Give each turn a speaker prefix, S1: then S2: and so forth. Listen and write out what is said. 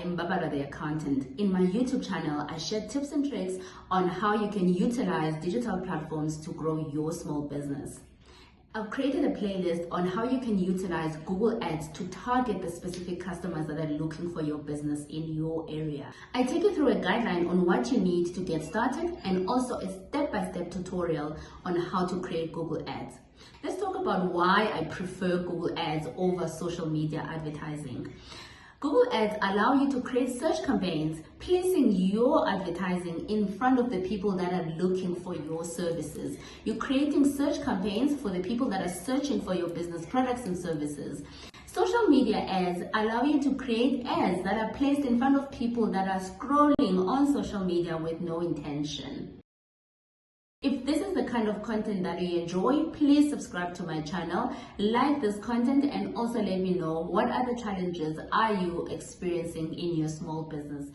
S1: am Babalwa the Accountant. In my YouTube channel, I share tips and tricks on how you can utilize digital platforms to grow your small business. I've created a playlist on how you can utilize Google Ads to target the specific customers that are looking for your business in your area. I take you through a guideline on what you need to get started and also a step-by-step tutorial on how to create Google Ads. Let's talk about why I prefer Google Ads over social media advertising. Google Ads allow you to create search campaigns, placing your advertising in front of the people that are looking for your services. You're creating search campaigns for the people that are searching for your business products and services. Social media ads allow you to create ads that are placed in front of people that are scrolling on social media with no intention. If this is the kind of content that you enjoy, please subscribe to my channel, like this content, and also let me know what other challenges are you experiencing in your small business.